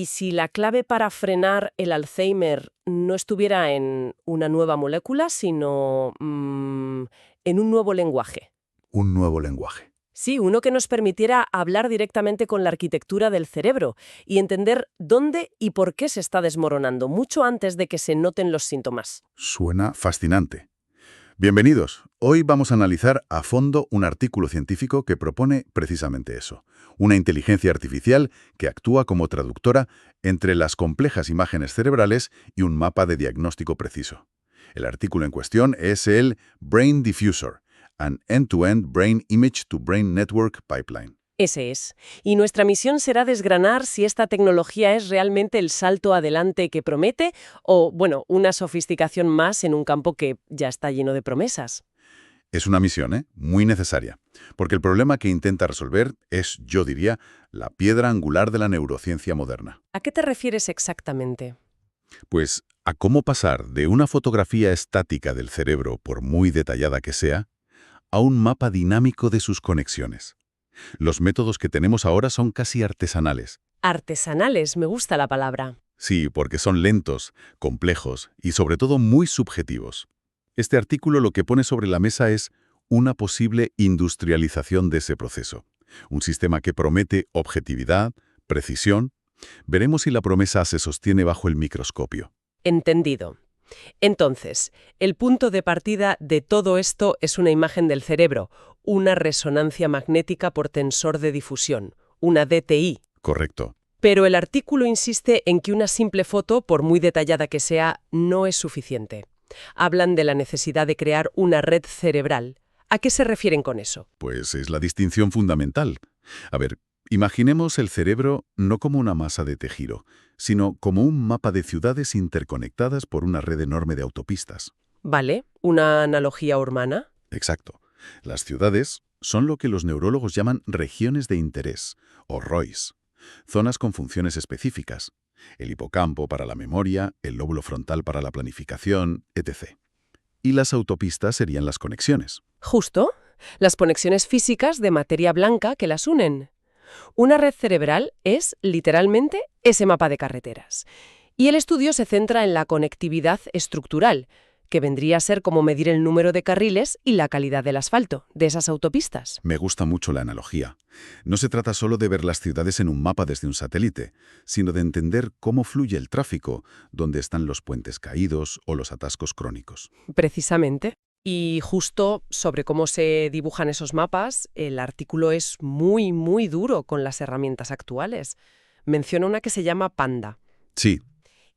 ¿Y si la clave para frenar el Alzheimer no estuviera en una nueva molécula, sino en un nuevo lenguaje? Un nuevo lenguaje. Sí, uno que nos permitiera hablar directamente con la arquitectura del cerebro y entender dónde y por qué se está desmoronando, mucho antes de que se noten los síntomas. Suena fascinante. Bienvenidos. Hoy vamos a analizar a fondo un artículo científico que propone precisamente eso. Una inteligencia artificial que actúa como traductora entre las complejas imágenes cerebrales y un mapa de diagnóstico preciso. El artículo en cuestión es el Brain Diffuser, an End-to-End Brain Image-to-Brain Network Pipeline. Ese es. Y nuestra misión será desgranar si esta tecnología es realmente el salto adelante que promete o, bueno, una sofisticación más en un campo que ya está lleno de promesas. Es una misión, muy necesaria, porque el problema que intenta resolver es, yo diría, la piedra angular de la neurociencia moderna. ¿A qué te refieres exactamente? Pues a cómo pasar de una fotografía estática del cerebro, por muy detallada que sea, a un mapa dinámico de sus conexiones. Los métodos que tenemos ahora son casi artesanales. Artesanales, me gusta la palabra. Sí, porque son lentos, complejos y sobre todo muy subjetivos. Este artículo lo que pone sobre la mesa es una posible industrialización de ese proceso. Un sistema que promete objetividad, precisión. Veremos si la promesa se sostiene bajo el microscopio. Entendido. Entonces, el punto de partida de todo esto es una imagen del cerebro, una resonancia magnética por tensor de difusión, una DTI. Correcto. Pero el artículo insiste en que una simple foto, por muy detallada que sea, no es suficiente. Hablan de la necesidad de crear una red cerebral. ¿A qué se refieren con eso? Pues es la distinción fundamental. A ver, imaginemos el cerebro no como una masa de tejido, sino como un mapa de ciudades interconectadas por una red enorme de autopistas. Vale, ¿una analogía urbana? Exacto. Las ciudades son lo que los neurólogos llaman regiones de interés, o ROIs, zonas con funciones específicas. El hipocampo para la memoria, el lóbulo frontal para la planificación, etc. Y las autopistas serían las conexiones. Justo, las conexiones físicas de materia blanca que las unen. Una red cerebral es, literalmente, ese mapa de carreteras. Y el estudio se centra en la conectividad estructural, que vendría a ser como medir el número de carriles y la calidad del asfalto, de esas autopistas. Me gusta mucho la analogía. No se trata solo de ver las ciudades en un mapa desde un satélite, sino de entender cómo fluye el tráfico, dónde están los puentes caídos o los atascos crónicos. Precisamente. Y justo sobre cómo se dibujan esos mapas, el artículo es muy, muy duro con las herramientas actuales. Menciona una que se llama Panda. Sí.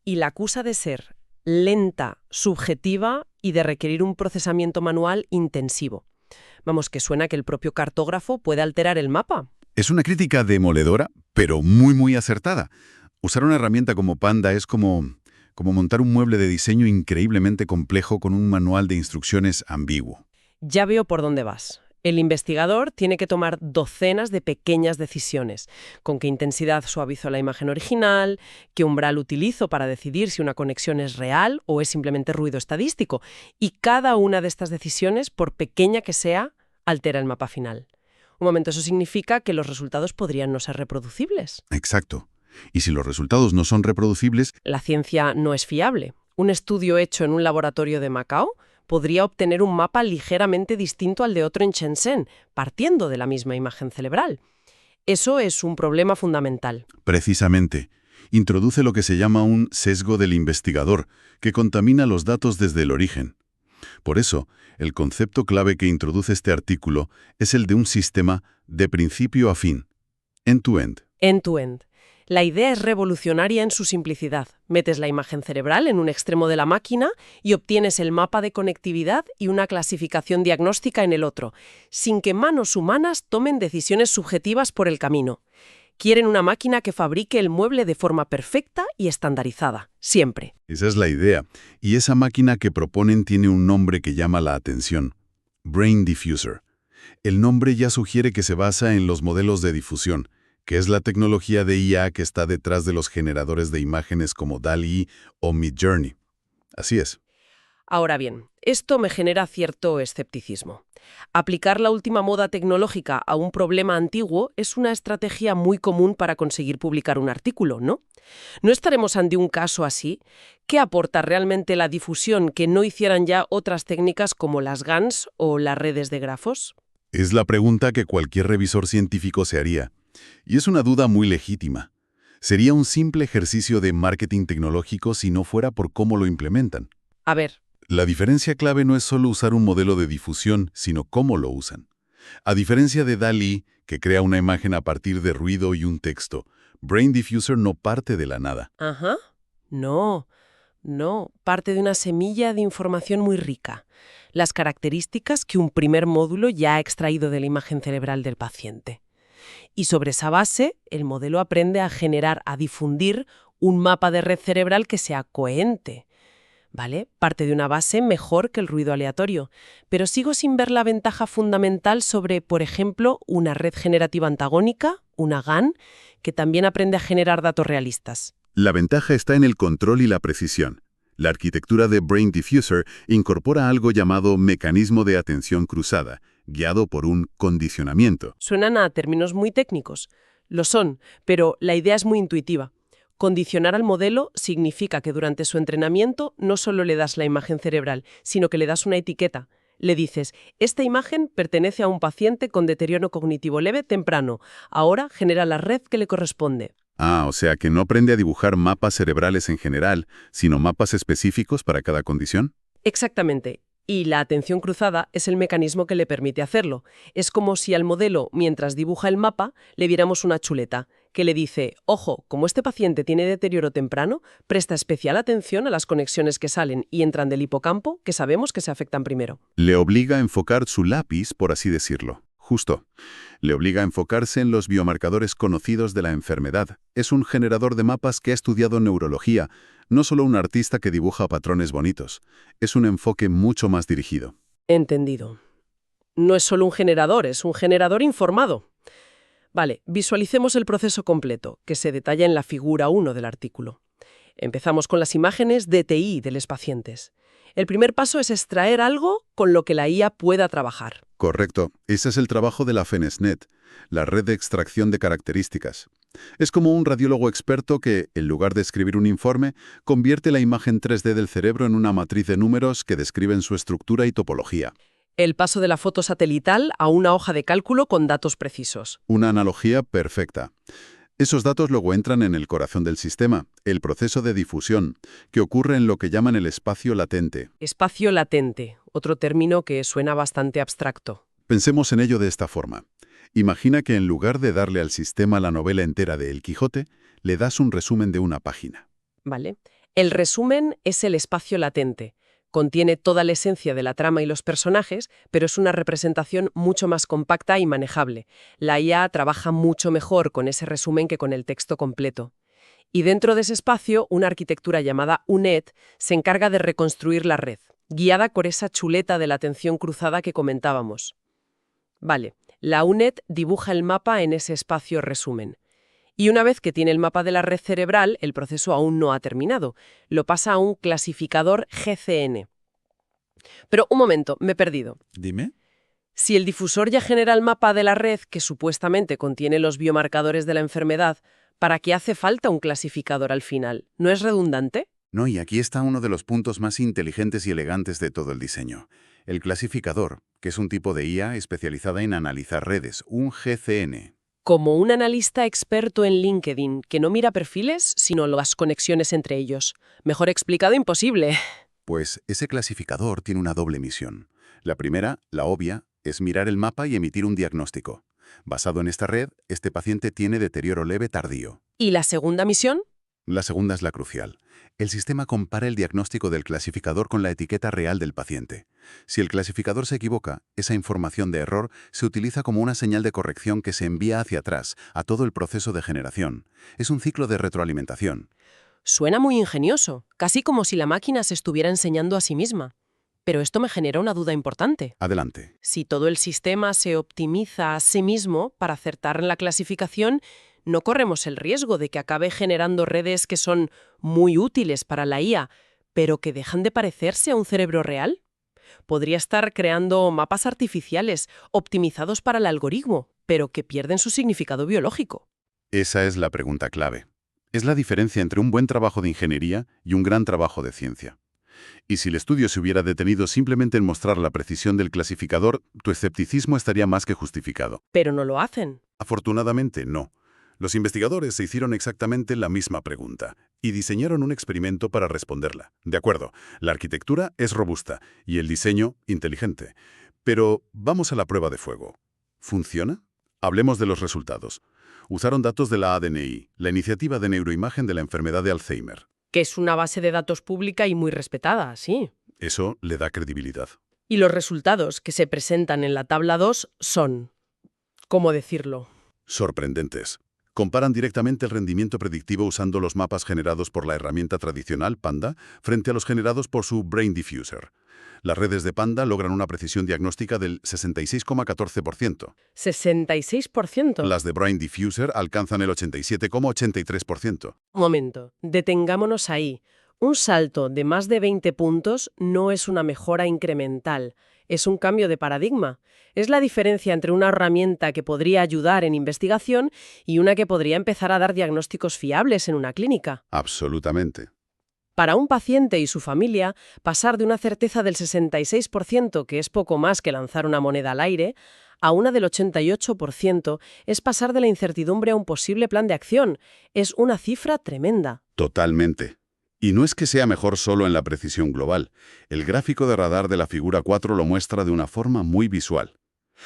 Y la acusa de ser lenta, subjetiva y de requerir un procesamiento manual intensivo. Vamos, que suena que el propio cartógrafo puede alterar el mapa. Es una crítica demoledora, pero muy acertada. Usar una herramienta como Panda es como montar un mueble de diseño increíblemente complejo con un manual de instrucciones ambiguo. Ya veo por dónde vas. El investigador tiene que tomar docenas de pequeñas decisiones. Con qué intensidad suavizo la imagen original, qué umbral utilizo para decidir si una conexión es real o es simplemente ruido estadístico. Y cada una de estas decisiones, por pequeña que sea, altera el mapa final. Un momento, eso significa que los resultados podrían no ser reproducibles. Exacto. Y si los resultados no son reproducibles, La ciencia no es fiable. Un estudio hecho en un laboratorio de Macao podría obtener un mapa ligeramente distinto al de otro en Shenzhen, partiendo de la misma imagen cerebral. Eso es un problema fundamental. precisamente, introduce lo que se llama un sesgo del investigador, que contamina los datos desde el origen. Por eso, el concepto clave que introduce este artículo es el de un sistema de principio a fin, end-to-end. End-to-end. La idea es revolucionaria en su simplicidad. Metes la imagen cerebral en un extremo de la máquina y obtienes el mapa de conectividad y una clasificación diagnóstica en el otro, sin que manos humanas tomen decisiones subjetivas por el camino. Quieren una máquina que fabrique el mueble de forma perfecta y estandarizada, siempre. Esa es la idea. Y esa máquina que proponen tiene un nombre que llama la atención: Brain Diffuser. El nombre ya sugiere que se basa en los modelos de difusión, que es la tecnología de IA que está detrás de los generadores de imágenes como DALL-E o Midjourney. Así es. Ahora bien, esto me genera cierto escepticismo. Aplicar la última moda tecnológica a un problema antiguo es una estrategia muy común para conseguir publicar un artículo, ¿no? ¿No estaremos ante un caso así? ¿Qué aporta realmente la difusión que no hicieran ya otras técnicas como las GANs o las redes de grafos? Es la pregunta que cualquier revisor científico se haría. Y es una duda muy legítima. Sería un simple ejercicio de marketing tecnológico si no fuera por cómo lo implementan. A ver, La diferencia clave no es solo usar un modelo de difusión, sino cómo lo usan. A diferencia de DALL-E, que crea una imagen a partir de ruido y un texto, Brain Diffuser no parte de la nada. ajá, no, parte de una semilla de información muy rica. Las características que un primer módulo ya ha extraído de la imagen cerebral del paciente. Y sobre esa base, el modelo aprende a generar, a difundir un mapa de red cerebral que sea coherente. ¿Vale? Parte de una base mejor que el ruido aleatorio, pero sigo sin ver la ventaja fundamental sobre, por ejemplo, una red generativa antagónica, una GAN, que también aprende a generar datos realistas. La ventaja está en el control y la precisión. La arquitectura de Brain Diffuser incorpora algo llamado mecanismo de atención cruzada, guiado por un condicionamiento. Suenan a términos muy técnicos. Lo son, pero la idea es muy intuitiva. Condicionar al modelo significa que durante su entrenamiento no solo le das la imagen cerebral, sino que le das una etiqueta. Le dices, esta imagen pertenece a un paciente con deterioro cognitivo leve temprano. Ahora genera la red que le corresponde. O sea que no aprende a dibujar mapas cerebrales en general, sino mapas específicos para cada condición. Exactamente. Y la atención cruzada es el mecanismo que le permite hacerlo. Es como si al modelo, mientras dibuja el mapa, le diéramos una chuleta que le dice, ojo, como este paciente tiene deterioro temprano, presta especial atención a las conexiones que salen y entran del hipocampo, que sabemos que se afectan primero. Le obliga a enfocar su lápiz, por así decirlo. Justo. Le obliga a enfocarse en los biomarcadores conocidos de la enfermedad. Es un generador de mapas que ha estudiado neurología, no solo un artista que dibuja patrones bonitos. Es un enfoque mucho más dirigido. Entendido. No es solo un generador, es un generador informado. Vale, visualicemos el proceso completo, que se detalla en la figura 1 del artículo. Empezamos con las imágenes DTI de los pacientes. El primer paso es extraer algo con lo que la IA pueda trabajar. Correcto. Ese es el trabajo de la FENESNet, la red de extracción de características. Es como un radiólogo experto que, en lugar de escribir un informe, convierte la imagen 3D del cerebro en una matriz de números que describen su estructura y topología. El paso de la foto satelital a una hoja de cálculo con datos precisos. Una analogía perfecta. Esos datos luego entran en el corazón del sistema, el proceso de difusión, que ocurre en lo que llaman el espacio latente. Espacio latente, otro término que suena bastante abstracto. Pensemos en ello de esta forma. Imagina que en lugar de darle al sistema la novela entera de El Quijote, le das un resumen de una página. ¿Vale? El resumen es el espacio latente. Contiene toda la esencia de la trama y los personajes, pero es una representación mucho más compacta y manejable. La IA trabaja mucho mejor con ese resumen que con el texto completo. Y dentro de ese espacio, una arquitectura llamada UNET se encarga de reconstruir la red, guiada por esa chuleta de la atención cruzada que comentábamos. Vale, la UNET dibuja el mapa en ese espacio resumen. Y una vez que tiene el mapa de la red cerebral, el proceso aún no ha terminado. Lo pasa a un clasificador GCN. Pero un momento, me he perdido. Dime. Si el difusor ya genera el mapa de la red que supuestamente contiene los biomarcadores de la enfermedad, ¿para qué hace falta un clasificador al final? ¿No es redundante? No, y aquí está uno de los puntos más inteligentes y elegantes de todo el diseño. El clasificador, que es un tipo de IA especializada en analizar redes, un GCN. Como un analista experto en LinkedIn que no mira perfiles, sino las conexiones entre ellos. Mejor explicado, imposible. Pues ese clasificador tiene una doble misión. La primera, la obvia, es mirar el mapa y emitir un diagnóstico. Basado en esta red, este paciente tiene deterioro leve tardío. ¿Y la segunda misión? La segunda es la crucial. El sistema compara el diagnóstico del clasificador con la etiqueta real del paciente. Si el clasificador se equivoca, esa información de error se utiliza como una señal de corrección que se envía hacia atrás, a todo el proceso de generación. Es un ciclo de retroalimentación. Suena muy ingenioso, casi como si la máquina se estuviera enseñando a sí misma. Pero esto me genera una duda importante. Adelante. Si todo el sistema se optimiza a sí mismo para acertar en la clasificación, ¿no corremos el riesgo de que acabe generando redes que son muy útiles para la IA, pero que dejan de parecerse a un cerebro real. Podría estar creando mapas artificiales optimizados para el algoritmo, pero que pierden su significado biológico. Esa es la pregunta clave. Es la diferencia entre un buen trabajo de ingeniería y un gran trabajo de ciencia. Y si el estudio se hubiera detenido simplemente en mostrar la precisión del clasificador, tu escepticismo estaría más que justificado. Pero no lo hacen. Afortunadamente, no. Los investigadores se hicieron exactamente la misma pregunta y diseñaron un experimento para responderla. De acuerdo, la arquitectura es robusta y el diseño inteligente. Pero vamos a la prueba de fuego. ¿Funciona? Hablemos de los resultados. Usaron datos de la ADNI, la iniciativa de neuroimagen de la enfermedad de Alzheimer. Que es una base de datos pública y muy respetada, sí. Eso le da credibilidad. Y los resultados que se presentan en la tabla 2 son, ¿cómo decirlo? Sorprendentes. Comparan directamente el rendimiento predictivo usando los mapas generados por la herramienta tradicional Panda frente a los generados por su Brain Diffuser. Las redes de Panda logran una precisión diagnóstica del 66,14%. ¿66%? Las de Brain Diffuser alcanzan el 87,83%. Un momento, detengámonos ahí. Un salto de más de 20 puntos no es una mejora incremental, es un cambio de paradigma. Es la diferencia entre una herramienta que podría ayudar en investigación y una que podría empezar a dar diagnósticos fiables en una clínica. Absolutamente. Para un paciente y su familia, pasar de una certeza del 66%, que es poco más que lanzar una moneda al aire, a una del 88% es pasar de la incertidumbre a un posible plan de acción. Es una cifra tremenda. Totalmente. Y no es que sea mejor solo en la precisión global. El gráfico de radar de la figura 4 lo muestra de una forma muy visual.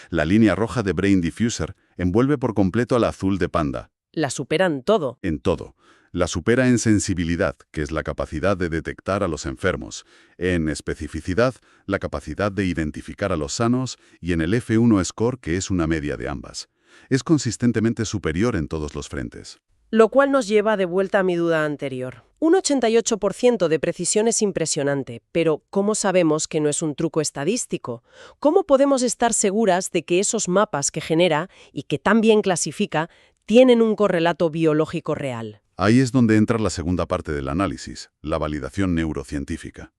La línea roja de Brain Diffuser envuelve por completo al azul de Panda. La superan todo. En todo. La supera en sensibilidad, que es la capacidad de detectar a los enfermos, en especificidad, la capacidad de identificar a los sanos, y en el F1 score, que es una media de ambas. Es consistentemente superior en todos los frentes. Lo cual nos lleva de vuelta a mi duda anterior. Un 88% de precisión es impresionante, pero ¿cómo sabemos que no es un truco estadístico? ¿Cómo podemos estar seguras de que esos mapas que genera y que tan bien clasifica tienen un correlato biológico real? Ahí es donde entra la segunda parte del análisis, la validación neurocientífica.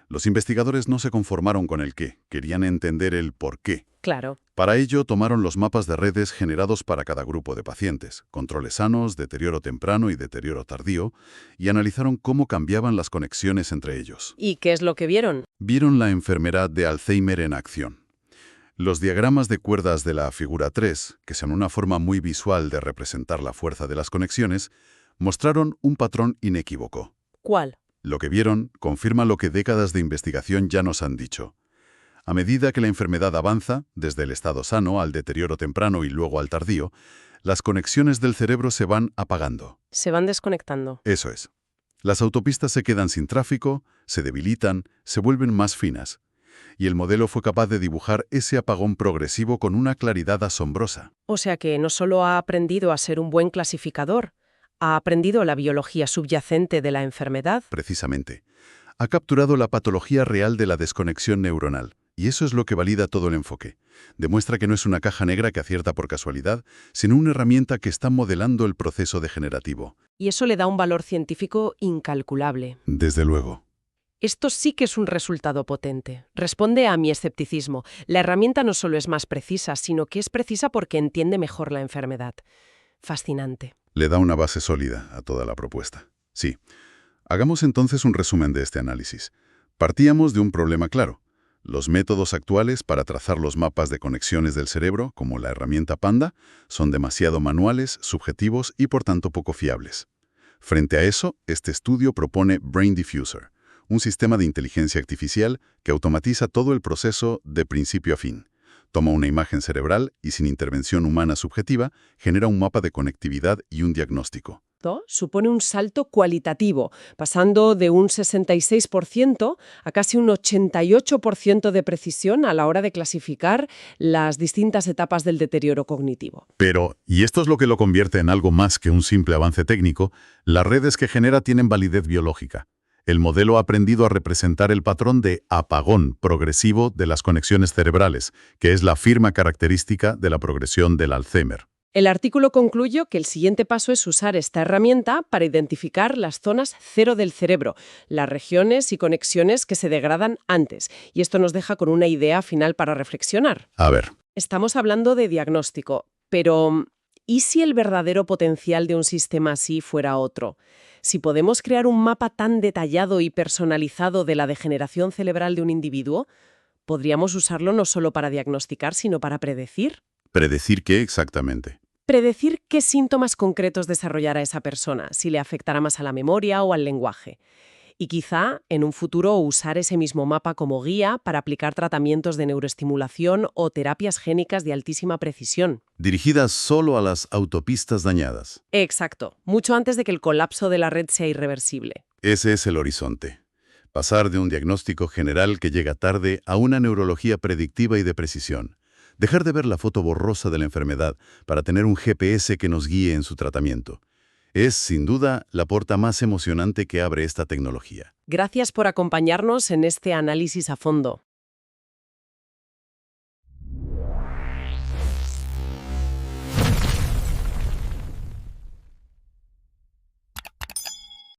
Los investigadores no se conformaron con el qué, querían entender el por qué. Claro. Para ello, tomaron los mapas de redes generados para cada grupo de pacientes, controles sanos, deterioro temprano y deterioro tardío, y analizaron cómo cambiaban las conexiones entre ellos. ¿Y qué es lo que vieron? Vieron la enfermedad de Alzheimer en acción. Los diagramas de cuerdas de la figura 3, que son una forma muy visual de representar la fuerza de las conexiones, mostraron un patrón inequívoco. ¿Cuál? Lo que vieron confirma lo que décadas de investigación ya nos han dicho. A medida que la enfermedad avanza, desde el estado sano al deterioro temprano y luego al tardío, las conexiones del cerebro se van apagando. Se van desconectando. Eso es. Las autopistas se quedan sin tráfico, se debilitan, se vuelven más finas. Y el modelo fue capaz de dibujar ese apagón progresivo con una claridad asombrosa. O sea que no solo ha aprendido a ser un buen clasificador, ha aprendido la biología subyacente de la enfermedad. Precisamente. Ha capturado la patología real de la desconexión neuronal. Y eso es lo que valida todo el enfoque. Demuestra que no es una caja negra que acierta por casualidad, sino una herramienta que está modelando el proceso degenerativo. Y eso le da un valor científico incalculable. Desde luego. Esto sí que es un resultado potente. Responde a mi escepticismo. La herramienta no solo es más precisa, sino que es precisa porque entiende mejor la enfermedad. Fascinante. Le da una base sólida a toda la propuesta. Sí. Hagamos entonces un resumen de este análisis. Partíamos de un problema claro. Los métodos actuales para trazar los mapas de conexiones del cerebro, como la herramienta Panda, son demasiado manuales, subjetivos y por tanto poco fiables. Frente a eso, este estudio propone Brain Diffuser, un sistema de inteligencia artificial que automatiza todo el proceso de principio a fin. Toma una imagen cerebral y sin intervención humana subjetiva, genera un mapa de conectividad y un diagnóstico. Supone un salto cualitativo, pasando de un 66% a casi un 88% de precisión a la hora de clasificar las distintas etapas del deterioro cognitivo. Pero, y esto es lo que lo convierte en algo más que un simple avance técnico, las redes que genera tienen validez biológica. El modelo ha aprendido a representar el patrón de apagón progresivo de las conexiones cerebrales, que es la firma característica de la progresión del Alzheimer. El artículo concluyó que el siguiente paso es usar esta herramienta para identificar las zonas cero del cerebro, las regiones y conexiones que se degradan antes. Y esto nos deja con una idea final para reflexionar. A ver, Estamos hablando de diagnóstico, pero ¿y si el verdadero potencial de un sistema así fuera otro? Si podemos crear un mapa tan detallado y personalizado de la degeneración cerebral de un individuo, ¿podríamos usarlo no solo para diagnosticar, sino para predecir? ¿predecir qué exactamente? Predecir qué síntomas concretos desarrollará esa persona, si le afectará más a la memoria o al lenguaje. Y quizá, en un futuro, usar ese mismo mapa como guía para aplicar tratamientos de neuroestimulación o terapias génicas de altísima precisión. Dirigidas solo a las autopistas dañadas. Exacto, mucho antes de que el colapso de la red sea irreversible. Ese es el horizonte. Pasar de un diagnóstico general que llega tarde a una neurología predictiva y de precisión. Dejar de ver la foto borrosa de la enfermedad para tener un GPS que nos guíe en su tratamiento. Es, sin duda, la puerta más emocionante que abre esta tecnología. Gracias por acompañarnos en este análisis a fondo.